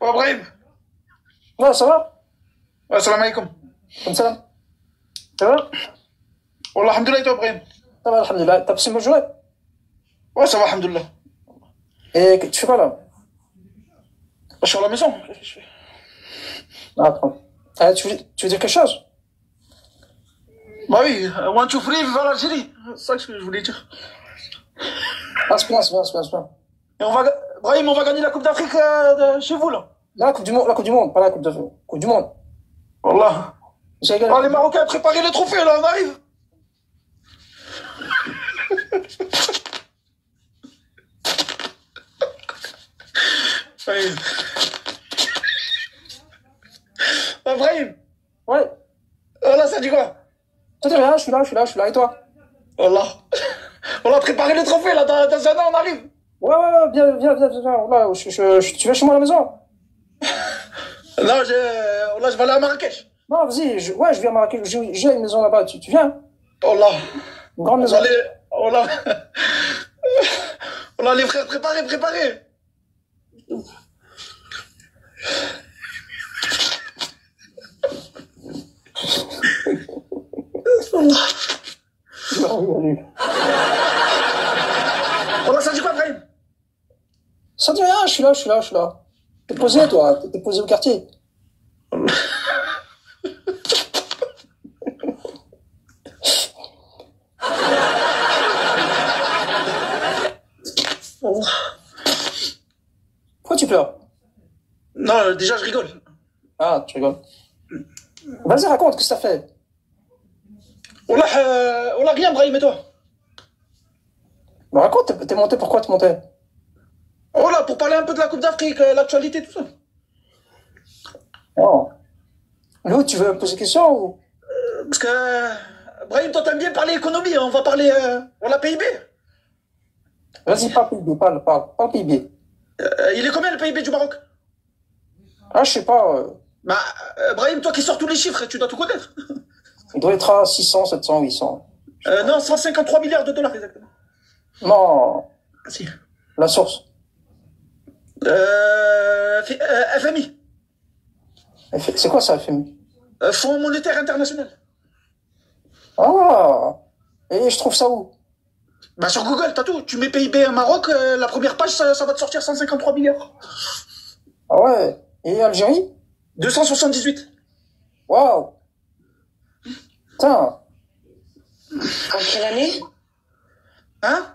Ouais, Brahim. Ouais, ça va? Ouais, salam alaikum. Comme ça? Ça va? Wallah, alhamdoulilah, et toi, Brahim? Ça va, alhamdoulilah. T'as passé une bonne journée? Ouais, ça va, alhamdoulilah. Et tu fais quoi là? Je suis à la maison. Ah, attends. Tu veux dire quelque chose? Bah oui, one, two, three, vive l'Algérie. C'est ça que je voulais dire. Ah, c'est bien, c'est bien, c'est bien, c'est bien. Et Brahim, on va gagner la Coupe d'Afrique chez vous, là. Là, la Coupe du Monde, pas la Coupe du Monde. Wallah. J'ai gagné. Oh, les Marocains, préparez le trophée, là, on arrive. Brahim. Ah, Brahim. Ouais. Oh là, ça dit quoi? Ça dit rien, je suis là, et toi? Wallah. Wallah, préparez le trophée, là, dans un an, on arrive. Ouais, viens. Là, tu viens chez moi à la maison? Non, Wallah, je vais aller à Marrakech. Non, vas-y, je viens à Marrakech, j'ai une maison là-bas, tu viens? Wallah. Une grande maison. Wallah. Wallah, les frères, préparez. Wallah, ça dit quoi, Brahim? Ça dit rien, je suis là. T'es posé, toi, t'es posé au quartier. Pourquoi tu pleures? Non, déjà, je rigole. Ah, tu rigoles. Vas-y, raconte, qu'est-ce que t'as fait? Wallah, rien, Brahim, et toi? Bah, raconte, t'es monté, pourquoi t'es monté? Voilà, pour parler un peu de la Coupe d'Afrique, l'actualité, tout ça. Oh. Lou, tu veux me poser une question ou? Parce que, Brahim, toi, t'aimes bien parler économie, on va parler, voilà, PIB. Vas-y, parle PIB, parle PIB. Il est combien le PIB du Maroc? Ah, je sais pas, Bah, Brahim, toi qui sors tous les chiffres, tu dois tout connaître. il doit être à 600, 700, 800. Non, 153 milliards de dollars, exactement. Non, Si. la source. FMI. C'est quoi ça, FMI? Fonds monétaire international. Ah, et je trouve ça où? Bah, sur Google, t'as tout. Tu mets PIB Maroc, la première page, ça va te sortir 153 milliards. Ah ouais, et Algérie? 278. Waouh! Putain, En quelle année? Hein?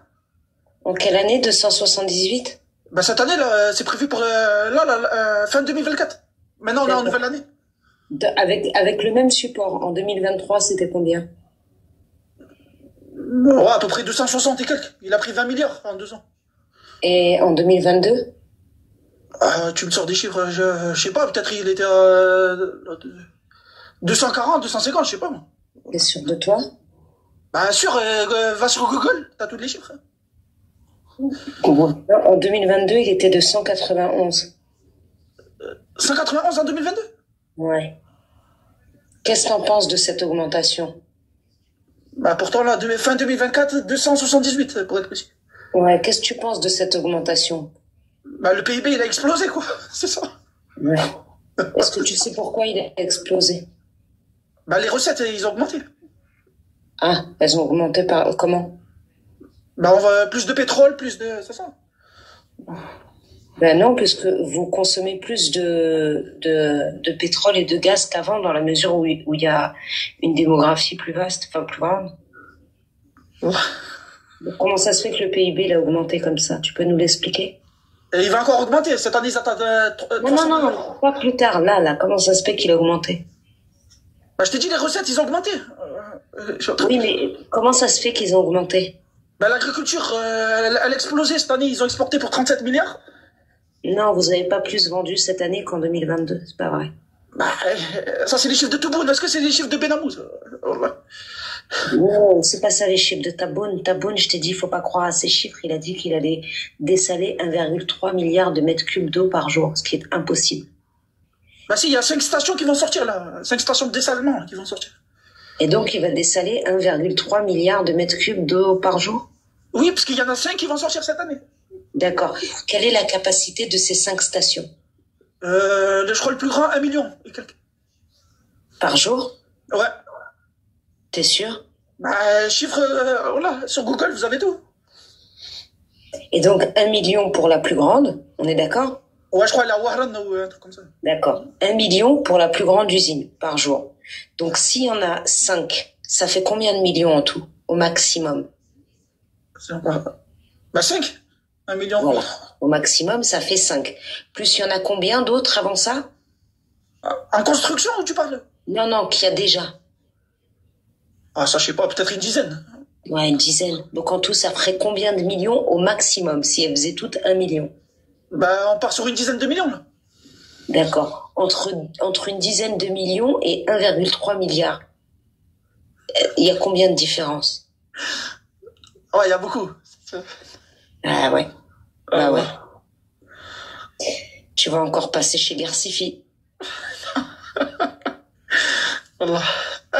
En quelle année 278? Bah, cette année, là, c'est prévu pour, fin 2024. Maintenant, on est en nouvelle année. Avec le même support, en 2023, c'était combien? Ouais, à peu près 260 et quelques. Il a pris 20 milliards en 2 ans. Et en 2022? Tu me sors des chiffres, je sais pas, peut-être il était 240, 250, je sais pas moi. T'es sûr de toi? Bah sûr, va sur Google, t'as tous les chiffres. Google. Non, en 2022, il était de 191. 191 en 2022? Ouais. Qu'est-ce que t'en penses de cette augmentation? Bah pourtant là, fin 2024, 278 pour être précis. Ouais, qu'est-ce que tu penses de cette augmentation? Bah le PIB il a explosé quoi, c'est ça. Ouais. Est-ce que tu sais pourquoi il a explosé? Bah les recettes ils ont augmenté. Ah, elles ont augmenté par comment? Bah on va plus de pétrole, c'est ça. Ben non, puisque vous consommez plus de pétrole et de gaz qu'avant, dans la mesure où il y a une démographie plus vaste, enfin plus grande. Ouais. Donc, comment ça se fait que le PIB il a augmenté comme ça? Tu peux nous l'expliquer? Et il va encore augmenter, cette année ça t'a... Non, pas plus tard, là, comment ça se fait qu'il a augmenté? Bah je t'ai dit les recettes ils ont augmenté. Oui, mais comment ça se fait qu'ils ont augmenté? Bah l'agriculture, elle a explosé cette année, ils ont exporté pour 37 milliards. Non, vous n'avez pas plus vendu cette année qu'en 2022, c'est pas vrai. Bah, ça c'est les chiffres de Touboun, est-ce que c'est les chiffres de Benamouz? Non, c'est pas ça les chiffres de Taboun. Taboun, je t'ai dit, il faut pas croire à ces chiffres. Il a dit qu'il allait dessaler 1,3 milliard de mètres cubes d'eau par jour, ce qui est impossible. Bah si, il y a 5 stations qui vont sortir là, 5 stations de dessalement là, qui vont sortir. Et donc, il va dessaler 1,3 milliard de mètres cubes d'eau par jour? Oui, parce qu'il y en a 5 qui vont sortir cette année. D'accord. Quelle est la capacité de ces 5 stations? Je crois le plus grand, 1 million. Et quelques. Par jour? Ouais. T'es sûr? Bah, chiffre, voilà, sur Google, vous avez tout. Et donc 1 million pour la plus grande, on est d'accord? Ouais, je crois la Wahran ou un truc comme ça. D'accord. 1 million pour la plus grande usine par jour. Donc s'il y en a 5, ça fait combien de millions en tout, au maximum? Bah, 5. 1 million. Voilà. Au maximum, ça fait 5. Plus il y en a combien d'autres avant ça? En construction, où tu parles? Non, non, qu'il y a déjà. Ah, ça, je sais pas, peut-être une dizaine. Ouais, une dizaine. Donc en tout, ça ferait combien de millions au maximum, si elles faisaient toutes 1 million? Bah, on part sur une dizaine de millions, là. D'accord. Entre une dizaine de millions et 1,3 milliard. Il y a combien de différence? Ouais, il y a beaucoup. Ah ouais. Ah ouais. Tu vas encore passer chez Bercifi. Voilà.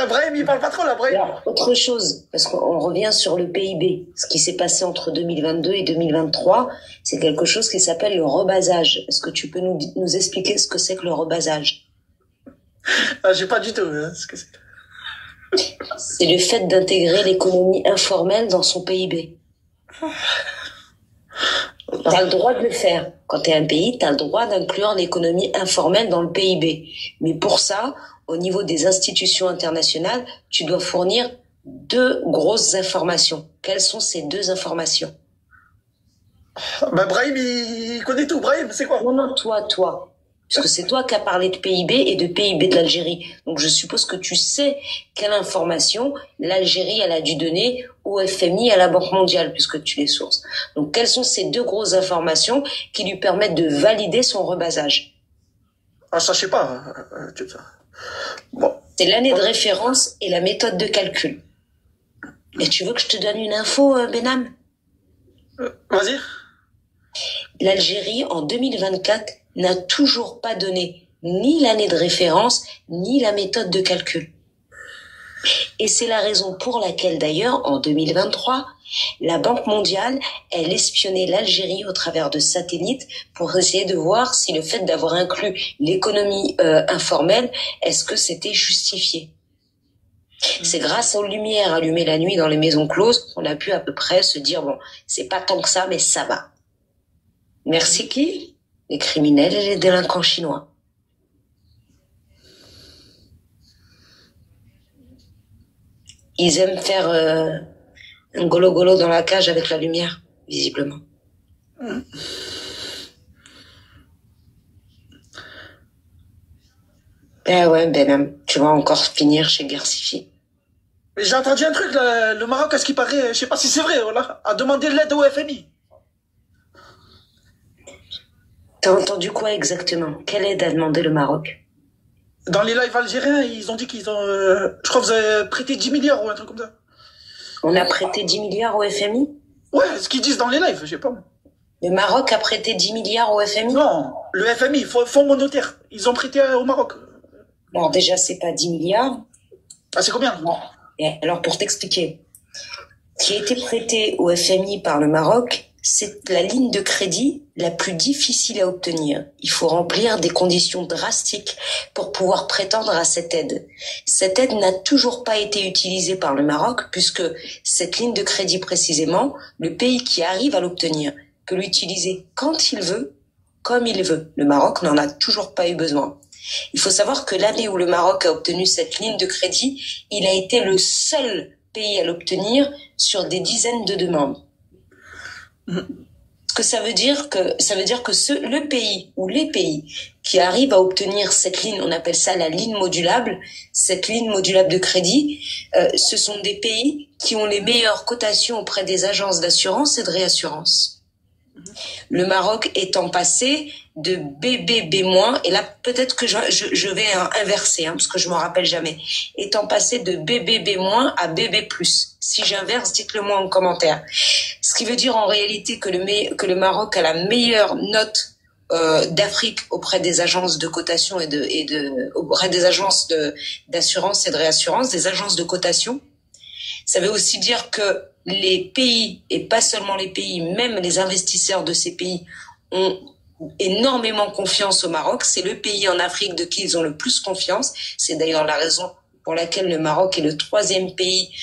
Brahim, il parle pas trop, là, Brahim. Alors, autre chose, parce qu'on revient sur le PIB. Ce qui s'est passé entre 2022 et 2023, c'est quelque chose qui s'appelle le rebasage. Est-ce que tu peux nous expliquer ce que c'est que le rebasage? Ah, j'ai pas du tout ce que c'est. C'est le fait d'intégrer l'économie informelle dans son PIB. T'as le droit de le faire. Quand t'es un pays, t'as le droit d'inclure l'économie informelle dans le PIB. Mais pour ça, au niveau des institutions internationales, tu dois fournir 2 grosses informations. Quelles sont ces 2 informations? Bah, Brahim, il connaît tout. Brahim, c'est quoi? Non, non, toi. Parce que c'est toi qui as parlé de PIB et de PIB de l'Algérie. Donc je suppose que tu sais quelle information l'Algérie elle a dû donner au FMI et à la Banque mondiale, puisque tu les sources. Donc quelles sont ces 2 grosses informations qui lui permettent de valider son rebasage? Ah, ça, je sais pas. Bon. C'est l'année de référence et la méthode de calcul. Et tu veux que je te donne une info, Benham? Vas-y. L'Algérie, en 2024, n'a toujours pas donné ni l'année de référence, ni la méthode de calcul. Et c'est la raison pour laquelle, d'ailleurs, en 2023, la Banque mondiale, elle espionnait l'Algérie au travers de satellites pour essayer de voir si le fait d'avoir inclus l'économie informelle, est-ce que c'était justifié. C'est grâce aux lumières allumées la nuit dans les maisons closes qu'on a pu à peu près se dire, bon, c'est pas tant que ça, mais ça va. Merci qui? Les criminels et les délinquants chinois. Ils aiment faire un golo-golo dans la cage avec la lumière, visiblement. Eh ouais, Benham, tu vas encore finir chez Bercifi. Mais j'ai entendu un truc, là, le Maroc, à ce qui paraît, je sais pas si c'est vrai, voilà, a demandé l'aide au FMI. T'as entendu quoi exactement? Quelle aide a demandé le Maroc? Dans les lives algériens, ils ont dit qu'ils ont... je crois que vous avez prêté 10 milliards ou un truc comme ça. On a prêté 10 milliards au FMI? Ouais, ce qu'ils disent dans les lives, je sais pas. Le Maroc a prêté 10 milliards au FMI? Non, le FMI, Fonds monétaire, ils ont prêté au Maroc. Bon, déjà, c'est pas 10 milliards. Ah, c'est combien? Bon. Et alors, pour t'expliquer, ce qui a été prêté au FMI par le Maroc, c'est la ligne de crédit la plus difficile à obtenir. Il faut remplir des conditions drastiques pour pouvoir prétendre à cette aide. Cette aide n'a toujours pas été utilisée par le Maroc puisque cette ligne de crédit précisément, le pays qui arrive à l'obtenir peut l'utiliser quand il veut, comme il veut. Le Maroc n'en a toujours pas eu besoin. Il faut savoir que l'année où le Maroc a obtenu cette ligne de crédit, il a été le seul pays à l'obtenir sur des dizaines de demandes. Ce que ça veut dire que le pays ou les pays qui arrivent à obtenir cette ligne, on appelle ça la ligne modulable, cette ligne modulable de crédit, ce sont des pays qui ont les meilleures cotations auprès des agences d'assurance et de réassurance. Le Maroc étant passé de BBB-, et là peut-être que je vais inverser, parce que je m'en rappelle jamais, étant passé de BBB- à BB+. Si j'inverse, dites-le moi en commentaire. Ce qui veut dire en réalité que le Maroc a la meilleure note d'Afrique auprès des agences de cotation auprès des agences d'assurance et de réassurance, des agences de cotation. Ça veut aussi dire que les pays, et pas seulement les pays, même les investisseurs de ces pays ont énormément confiance au Maroc. C'est le pays en Afrique de qui ils ont le plus confiance. C'est d'ailleurs la raison pour laquelle le Maroc est le 3e pays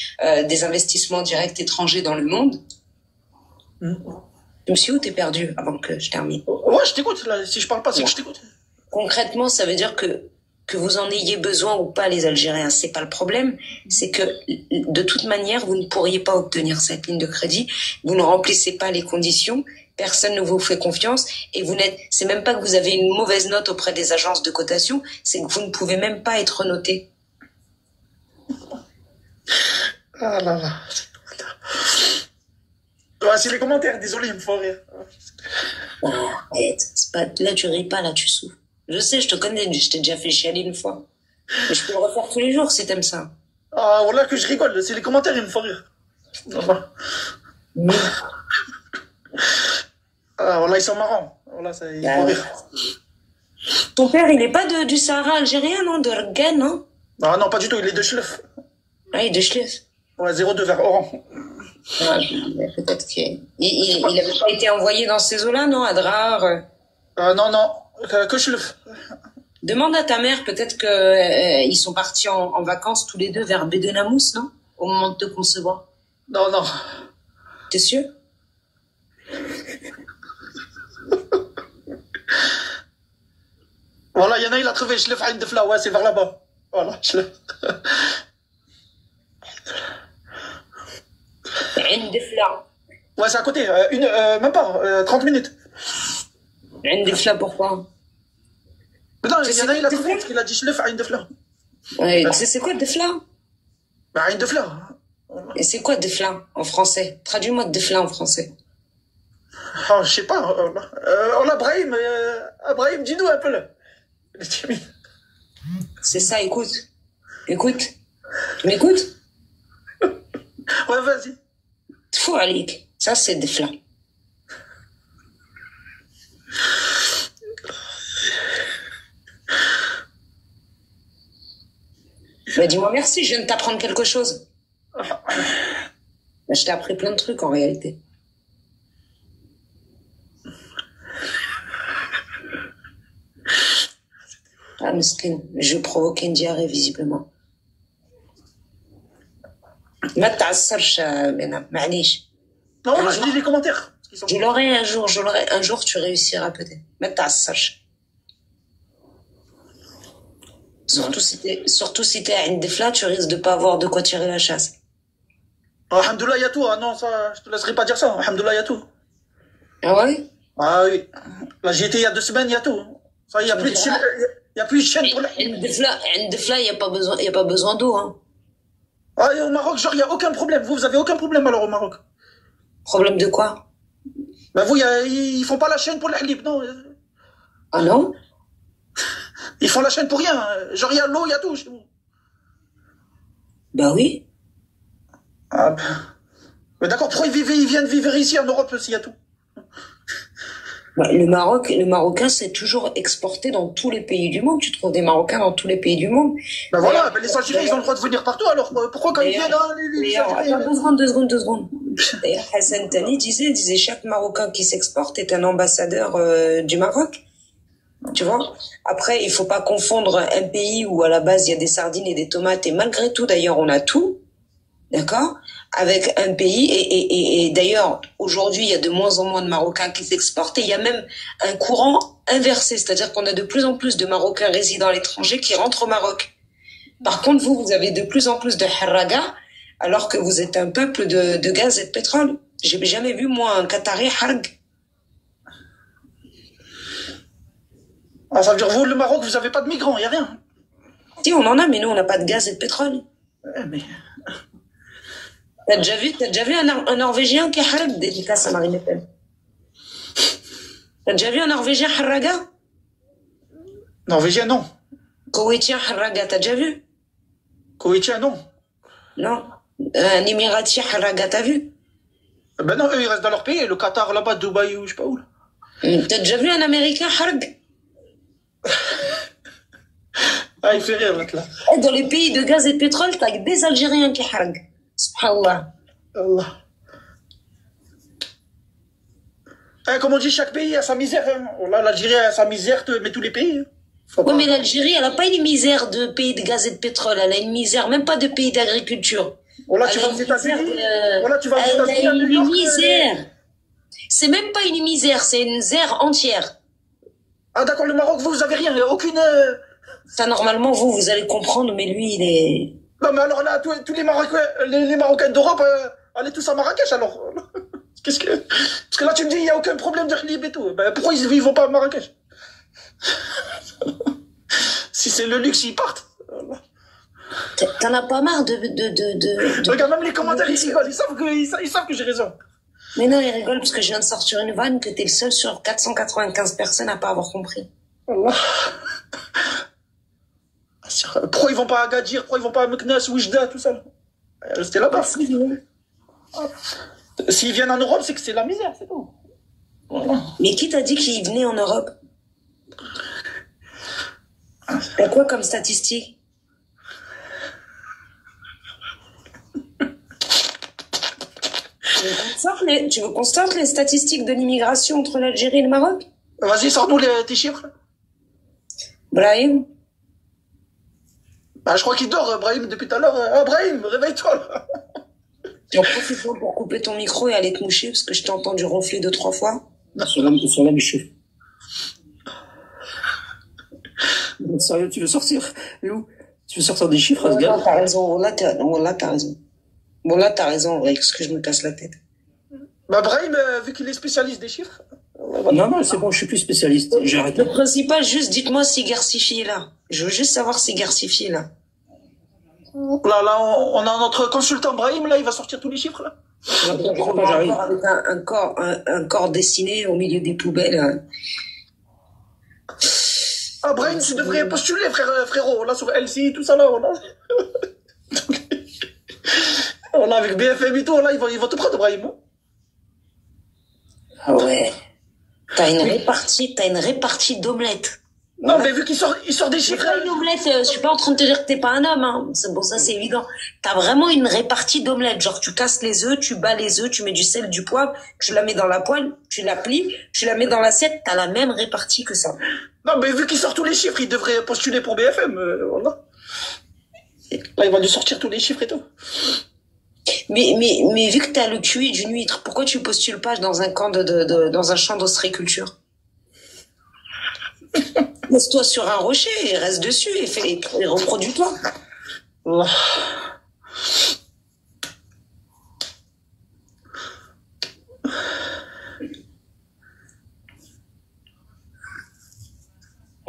des investissements directs étrangers dans le monde. Monsieur, où t'es perdu avant que je termine? Ouais, je t'écoute. Là. Si je parle pas, c'est que je t'écoute. Concrètement, ça veut dire que vous en ayez besoin ou pas, les Algériens, c'est pas le problème. C'est que de toute manière, vous ne pourriez pas obtenir cette ligne de crédit. Vous ne remplissez pas les conditions. Personne ne vous fait confiance et c'est même pas que vous avez une mauvaise note auprès des agences de cotation, c'est que vous ne pouvez même pas être noté. Ah là là. Ouais, c'est les commentaires, désolé, il me faut rire. Arrête, c'est pas, là tu ris pas, là tu souffres. Je sais, je te connais, je t'ai déjà fait chialer une fois. Mais je peux le refaire tous les jours si t'aimes ça. Ah, voilà que je rigole, c'est les commentaires, il me faut rire. Ah, voilà, ils sont marrants. Voilà, ça, il faut rire. Ton père, il est pas du Sahara algérien, non? De Rgane, non? Ah non, pas du tout, il est de Chlef. Ah, il est de Chlef. Ouais, 02 vers Oran. Ah, peut-être qu'il avait pas été envoyé dans ces eaux-là, non? À Drar. Non, non, que Chlef. Demande à ta mère, peut-être que ils sont partis en vacances tous les deux vers Bédenamous, non? Au moment de te concevoir. Non, non. T'es sûr? Voilà, il y en a, il a trouvé Chlef Aïn Defla, ouais, c'est vers là-bas. Voilà, Chlef. Aïn Defla. Ouais, c'est à côté, même pas, 30 minutes. Aïn Defla, pourquoi? Mais non, il y en a, il a trouvé, parce qu'il a dit Chlef Aïn Defla. Ouais, c'est quoi Defla? Bah, Aïn Defla. Et c'est quoi Defla en français? Traduis-moi Defla en français. Oh, je sais pas. On a Brahim. Brahim, dis-nous un peu là. C'est ça, écoute. Écoute. Tu m'écoutes? Ouais, vas-y. Fou Alik. Ça, c'est Defla. Mais dis-moi merci, je viens de t'apprendre quelque chose. Je t'ai appris plein de trucs en réalité. Ah, mesquine, je provoquais une diarrhée visiblement. ما تعصرش بنا معليش. Non, là, je lis les commentaires. Je l'aurai un jour, tu réussiras peut-être. ما تعصرش. Surtout si t'es à une défla, tu risques de pas avoir de quoi tirer la chasse. Oh, alhamdoulilah, il y a tout. Ah non, ça, je te laisserai pas dire ça. Alhamdoulilah, il y a tout. Ah ouais? Ah oui. Là, j'y étais il y a 2 semaines, il y a tout. Ça, il y a plus de chaîne. Il y a plus de chaîne pour la... Une défla, il y a pas besoin d'eau, hein. Ah, et au Maroc, genre, il y a aucun problème. Vous avez aucun problème alors au Maroc? Problème de quoi? Bah vous, ils font pas la chaîne pour le halib, non? Ah non? Ils font la chaîne pour rien. Genre, il y a l'eau, il y a tout chez vous. Bah oui. Ah, bah. Mais d'accord, pourquoi ils viennent vivre ici en Europe s'il y a tout? Bah, le Marocain, c'est toujours exporté dans tous les pays du monde. Tu trouves des Marocains dans tous les pays du monde. Ben voilà, ben les Algériens, ils ont le droit de venir partout, alors pourquoi quand ils viennent, hein, les Algériens? Attends, deux secondes. D'ailleurs, Hassan Tani disait chaque Marocain qui s'exporte est un ambassadeur du Maroc. Tu vois? Après, il faut pas confondre un pays où à la base il y a des sardines et des tomates, et malgré tout, d'ailleurs, on a tout. D'accord? Avec un pays, et d'ailleurs, aujourd'hui, il y a de moins en moins de Marocains qui s'exportent, et il y a même un courant inversé, c'est-à-dire qu'on a de plus en plus de Marocains résidant à l'étranger qui rentrent au Maroc. Par contre, vous avez de plus en plus de harraga, alors que vous êtes un peuple de gaz et de pétrole. J'ai jamais vu, moi, un Qatari harg. Ah, ça veut dire, vous, le Maroc, vous avez pas de migrants, il y a rien. Si, on en a, mais nous, on n'a pas de gaz et de pétrole. Mais... T'as déjà vu un Norvégien qui a harag? Dédicace à Marine Le Pen. T'as déjà vu un Norvégien harraga? Norvégien, non. Koweïtien harraga, t'as déjà vu? Koweïtien, non. Non. Un Émirati harraga, t'as vu? Ben non, eux, ils restent dans leur pays, le Qatar, là-bas, Dubaï, ou je sais pas où. Là. T'as déjà vu un Américain harg? Ah, il fait rire, l'autre, là. Dans les pays de gaz et de pétrole, t'as des Algériens qui harg. Subhanallah. Allah. Comme on dit, chaque pays a sa misère. Hein. Oh là, l'Algérie a sa misère, mais tous les pays. Hein. Oui, mais l'Algérie, elle n'a pas une misère de pays de gaz et de pétrole. Elle a une misère, même pas de pays d'agriculture. Oh là, tu vas aux États-Unis. Oh là, tu vas aux États-Unis. Elle a une misère. C'est même pas une misère, c'est une misère entière. Ah d'accord, le Maroc, vous avez rien, aucune... Ça, normalement, vous allez comprendre, mais lui, il est... Non, mais alors là, tous les Marocains, les Marocains d'Europe, allez tous à Marrakech, alors. Qu'est-ce que... Parce que là, tu me dis, il n'y a aucun problème de relibre et tout. Ben, pourquoi ils vont pas à Marrakech? Si c'est le luxe, ils partent. T'en as pas marre de... Regarde, même les commentaires, ils rigolent. Ils savent que j'ai raison. Mais non, ils rigolent parce que je viens de sortir une vanne que t'es le seul sur 495 personnes à pas avoir compris. Allah. Pourquoi ils vont pas à Agadir? Pourquoi ils vont pas à Meknès, Oujda, tout ça? Restez là-bas. S'ils viennent en Europe, c'est que c'est la misère, c'est tout. Voilà. Mais qui t'a dit qu'ils venaient en Europe? T'as quoi comme statistique? Tu veux qu'on sorte les statistiques de l'immigration entre l'Algérie et le Maroc? Vas-y, sors-nous tes chiffres. Brahim? Bah, je crois qu'il dort, Brahim, depuis tout à l'heure. Ah, Brahim, réveille-toi, là. J'en profite pour couper ton micro et aller te moucher parce que je t'ai entendu ronfler 2-3 fois. Sur la mes chiffres. Sérieux, tu veux sortir? Et où? Tu veux sortir des chiffres, ce gars? Non, t'as raison. Bon, là, t'as raison. Bon, là, t'as raison, ouais, parce que je me casse la tête. Bah, Brahim, vu qu'il est spécialiste des chiffres. Non, c'est bon, je suis plus spécialiste. J'ai arrêté. Le principal, juste dites-moi si Garcifi est là. Je veux juste savoir si Garcifi est là. Là, on a notre consultant Brahim, là, il va sortir tous les chiffres, là. J'arrive. Avec un corps dessiné au milieu des poubelles. Hein. Ah, Brahim, tu devrais postuler, frérot. Là, sur LCI, tout ça, là, on a... on a avec BFM et tout, là, ils vont te prendre, Brahim. Hein. Ah ouais. T'as une répartie d'omelettes. Non, mais vu qu'il sort des chiffres... C'est pas une omelette, je suis pas en train de te dire que t'es pas un homme, hein. Bon, ça, c'est évident. T'as vraiment une répartie d'omelettes. Genre, tu casses les œufs, tu bats les œufs, tu mets du sel, du poivre, tu la mets dans la poêle, tu la plies, tu la mets dans l'assiette, t'as la même répartie que ça. Non, mais vu qu'il sort tous les chiffres, il devrait postuler pour BFM, voilà. Là, il va lui sortir tous les chiffres et tout. Mais vu que t'as le QI d'une huître, pourquoi tu postules pas dans un camp dans un champ d'ostréiculture? Laisse-toi sur un rocher et reste dessus et reproduis-toi. Oh.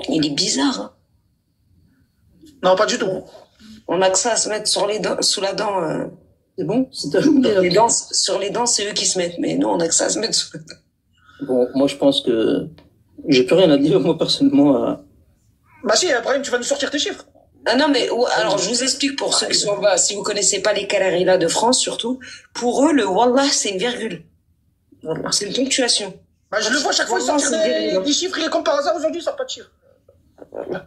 Il est bizarre. Hein. Non, pas du tout. On a que ça à se mettre sur les dents, sous la dent. C'est bon? Sur les dents, c'est eux qui se mettent. Mais nous, on a que ça à se mettre sous la dent. Bon, moi, je pense que j'ai plus rien à dire, moi, personnellement. Bah si, Brahim, tu vas nous sortir tes chiffres. Ah non, mais alors je vous explique pour ceux qui sont en bas, si vous connaissez pas les Canaries de France surtout, pour eux, le Wallah, c'est une virgule. C'est une ponctuation. Bah, je le vois chaque fois, il sort des chiffres, il est comme par hasard, aujourd'hui, il sort pas de chiffres.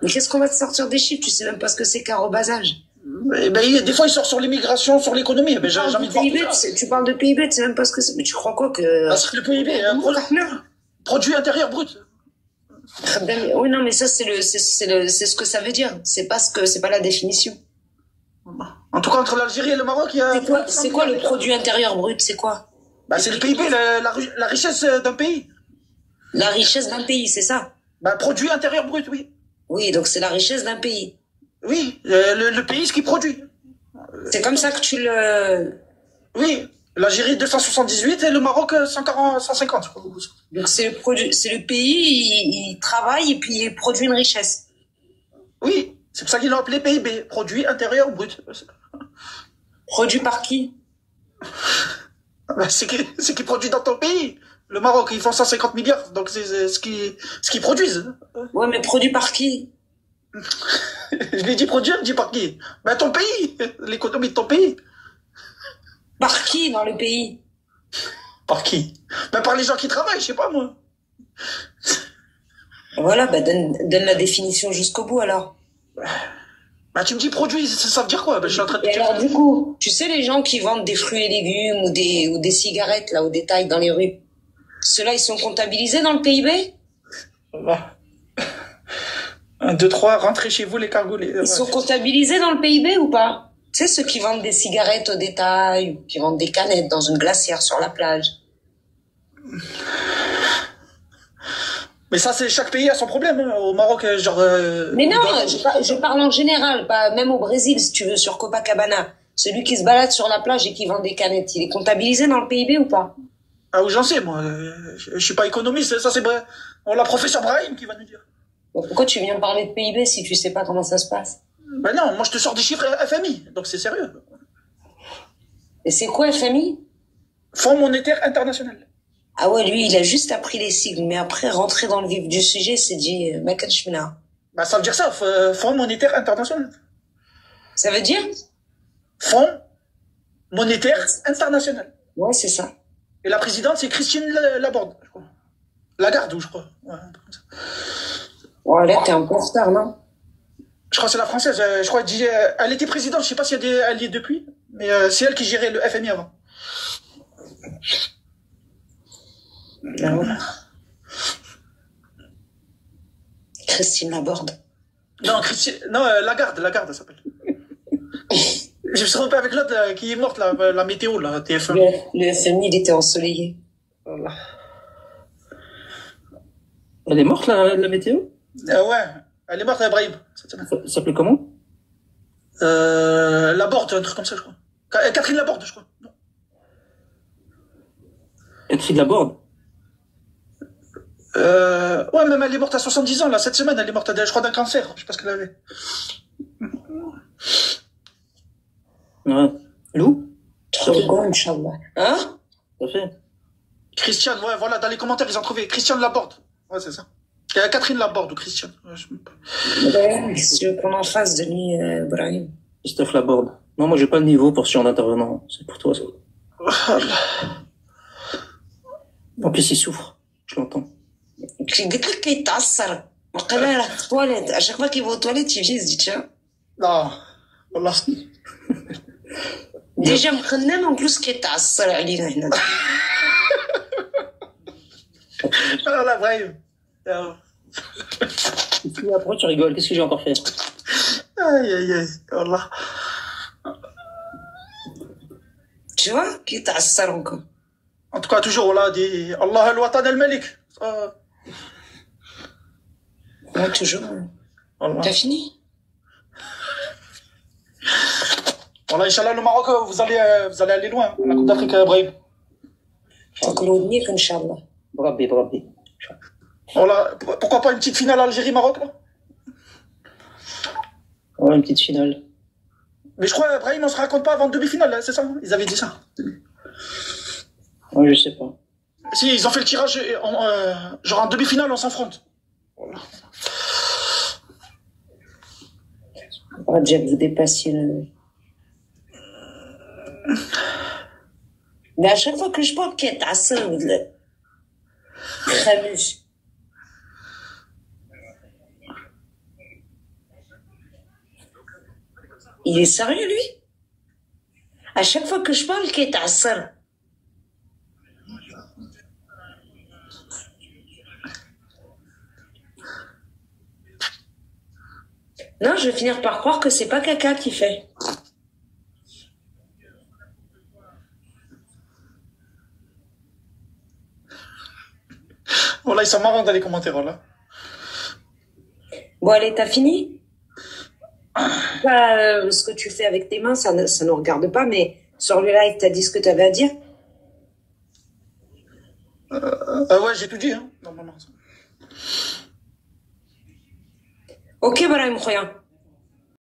Mais qu'est-ce qu'on va te sortir des chiffres? Tu sais même pas ce que c'est qu'un rebasage. Ben, des fois, il sort sur l'immigration, sur l'économie. Ben, j'ai envie de voir tout ça. Tu parles de PIB, tu sais même pas ce que c'est. Mais tu crois quoi que... Ah, c'est le PIB, produit intérieur brut. Oui, non, mais ça, c'est ce que ça veut dire. C'est pas la définition. En tout cas, entre l'Algérie et le Maroc, il y a... C'est quoi le produit intérieur brut? C'est quoi? Bah, c'est le PIB, la richesse d'un pays. La richesse d'un pays, c'est ça? Bah, produit intérieur brut, oui. Oui, donc c'est la richesse d'un pays. Oui, le pays, ce qu'il produit. C'est comme ça que tu le... Oui, l'Algérie 278 et le Maroc 150. Donc c'est le pays, il travaille et puis il produit une richesse. Oui, c'est pour ça qu'ils l'ont appelé PIB, produit intérieur brut. Produit par qui? Bah, c'est qui produit dans ton pays. Le Maroc, ils font 150 milliards, donc c'est ce qu'ils produisent. Ouais, mais produit par qui? Je l'ai dit produire, je dis par qui? Ben ton pays, l'économie de ton pays. Par qui dans le pays? Par qui? Ben par les gens qui travaillent, je sais pas moi. Voilà, bah donne la définition jusqu'au bout alors. Bah tu me dis produit, ça veut dire quoi? Ben je suis en train de te dire. Alors du coup, tu sais les gens qui vendent des fruits et légumes ou des cigarettes là au détail dans les rues, Ceux-là, ils sont comptabilisés dans le PIB? Voilà. 1, 2, 3, rentrez chez vous les cargolés. Ils sont comptabilisés dans le PIB ou pas? Tu sais, ceux qui vendent des cigarettes au détail, ou qui vendent des canettes dans une glacière sur la plage. Mais ça, c'est chaque pays a son problème. Hein. Au Maroc, genre. Mais non, je parle en général, pas même au Brésil, si tu veux, sur Copacabana. Celui qui se balade sur la plage et qui vend des canettes, il est comptabilisé dans le PIB ou pas? Ah oui, j'en sais, moi. Je suis pas économiste. Ça, c'est vrai. On l'a professeur Brahim qui va nous dire. Bon, pourquoi tu viens parler de PIB si tu sais pas comment ça se passe? Ben non, moi, je te sors des chiffres FMI. Donc, c'est sérieux. Et c'est quoi FMI? Fonds monétaire international. Ah ouais, lui, il a juste appris les sigles, mais après, rentrer dans le vif du sujet, c'est dit, Makanchmina. Bah, ça veut dire ça, Fonds monétaire international. Ça veut dire? Fonds monétaire international. Ouais, c'est ça. Et la présidente, c'est Christine Laborde, je crois. Lagarde, je crois. Ouais, un truc comme ça. Oh, là, t'es un peu en retard, non? Je crois que c'est la française. Je crois elle était présidente, je sais pas si elle y est depuis, mais c'est elle qui gérait le FMI avant. Ah ouais. Christine Laborde. Non, Lagarde, elle s'appelle. Je me suis trompé avec l'autre qui est morte, la météo, là, TF1. Le FMI, il était ensoleillé. Voilà. Elle est morte, la météo? Ouais, elle est morte à Brahim, cette semaine. Ça s'appelait comment? Laborde, un truc comme ça, je crois. Catherine Laborde, je crois. Non. Catherine Laborde? Ouais, même elle est morte à 70 ans, là, cette semaine, elle est morte, je crois, d'un cancer. Je sais pas ce qu'elle avait. Ouais. Lou? Trop bon, Inch'Allah. Hein? Ça fait. Christiane, ouais, voilà, dans les commentaires, ils ont trouvé Christiane Laborde. Ouais, c'est ça. Catherine Laborde ou Christiane. Ouais, Qu'est-ce que tu veux qu'on en fasse de lui, Brahim? Christophe Laborde. Non, moi, j'ai pas le niveau pour ce genre d'intervenant. C'est pour toi, ça. En plus, il souffre. Je l'entends. قلت لك كيتعصر وقال راه في الطواليت اشاك fois qu'il va aux toilettes il vient il se dit tiens Non, والله. déjà مخنن en plus كيتعصر علينا هنا Ah là, Brahim. Pourquoi tu rigoles? Qu'est-ce que j'ai encore fait? Aïe, aïe, aïe. Wallah. tu vois كيتعصر encore. En tout cas, toujours, là, dit Allah al-Watan al-Malik. Ouais, toujours. Voilà. T'as fini? Voilà, Inch'Allah, le Maroc, vous allez aller loin. La Coupe d'Afrique, Brahim. نقولوا ودنيك ان شاء الله. بربي. Voilà, pourquoi pas une petite finale Algérie-Maroc, là? Ouais, une petite finale. Mais je crois, Brahim, on se raconte pas avant demi-finale, hein, c'est ça? Ils avaient dit ça. Ouais, je sais pas. Si, ils ont fait le tirage, genre en demi-finale, on s'affronte. Voilà. Rajab, vous dépassiez le... Mais à chaque fois que je parle كيتعصر ولا خامج. Il est sérieux, lui? À chaque fois que je parle كيتعصر. Non, je vais finir par croire que c'est pas caca qui fait. Voilà, ils sont marrants dans les commentaires, là. Bon, allez, t'as fini? Ce que tu fais avec tes mains, ça nous regarde pas, mais sur le live, t'as dit ce que t'avais à dire? Ouais, j'ai tout dit, hein, normalement. Ok, Brahim Khoya.